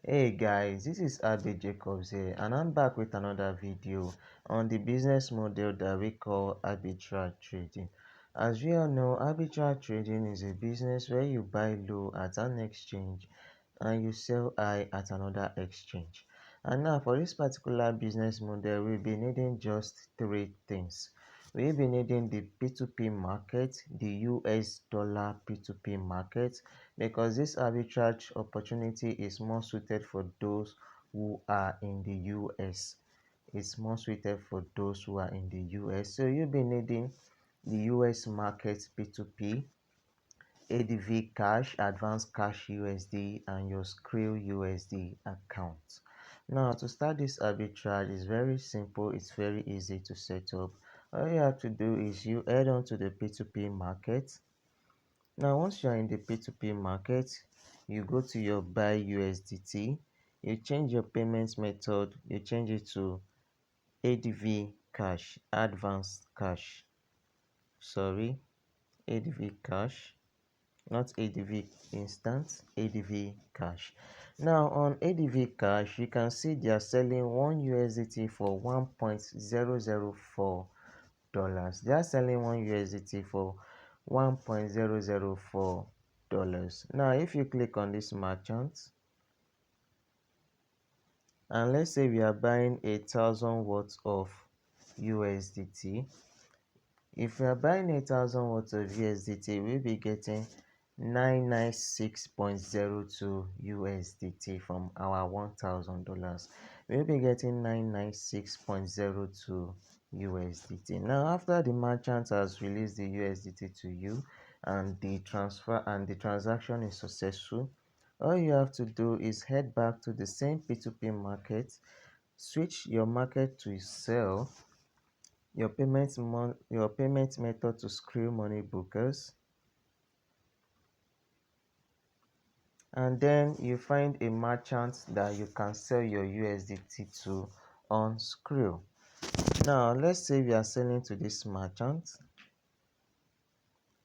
Hey guys, this is Ade Jacobs here, and I'm back with another video on the business model that we call arbitrage trading. As we all know, arbitrage trading is a business where you buy low at an exchange and you sell high at another exchange. And now for this particular business model, we'll be needing just three things. We'll be needing the P2P market, the US dollar P2P market, because this arbitrage opportunity is more suited for those who are in the US. It's more suited for those who are in the US. So you'll be needing the US market P2P, Advcash, Advanced Cash USD, and your Skrill USD account. Now, to start this arbitrage is very simple. It's very easy to set up. All you have to do is you head on to the P2P market. Now, once you are in the P2P market, you go to your buy USDT. You change your payments method. You change it to Advcash, Advanced Cash. Advcash, not ADV Instant, Advcash. Now on Advcash, you can see they are selling one USDT for $1.004. They are selling one USDT for $1.004. Now if you click on this merchant, and let's say we are buying 1,000 watts of USDT. If we are buying 1,000 watts of USDT, we'll be getting 996.02 USDT from our $1,000. We'll be getting 996.02 USDT. Now, after the merchant has released the USDT to you and the transfer and the transaction is successful, all you have to do is head back to the same P2P market, switch your market to sell your payment method to Skrill money bookers, and then you find a merchant that you can sell your USDT to on Skrill. Now let's say we are selling to this merchant.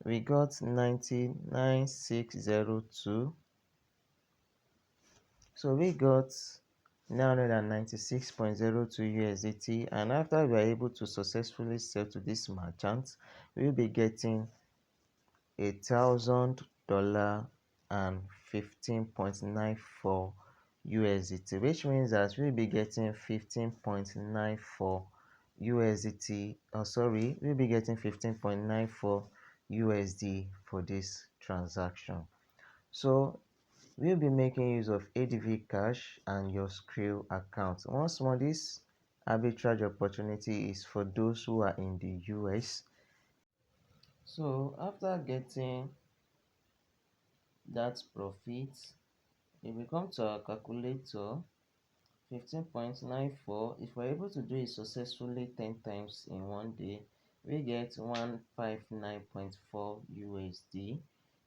We got 99602, so we got 996.02 USDT, and after we are able to successfully sell to this merchant, we'll be getting $1,000 and 15.94 USDT, which means that we'll be getting 15.94 USDT. We'll be getting 15.94 USD for this transaction. So we'll be making use of Advcash and your Skrill account. Once more, this arbitrage opportunity is for those who are in the US. So after getting that profit, if we come to our calculator, 15.94, if we're able to do it successfully 10 times in one day, we get 159.4 USD.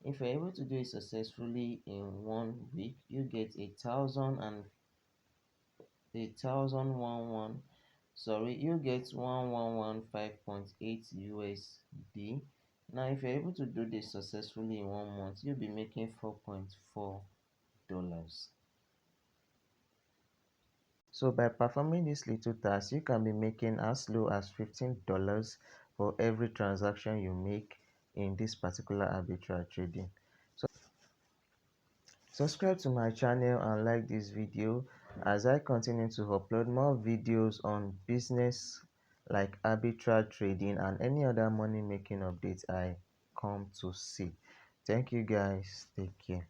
If we're able to do it successfully in 1 week, you get 1,011, you get 1115.8 USD. Now if you're able to do this successfully in 1 month, you'll be making $4.4. So by performing this little task, you can be making as low as $15 for every transaction you make in this particular arbitrage trading. So subscribe to my channel and like this video as I continue to upload more videos on business like arbitrage trading and any other money making updates I come to see. Thank you guys. Take care.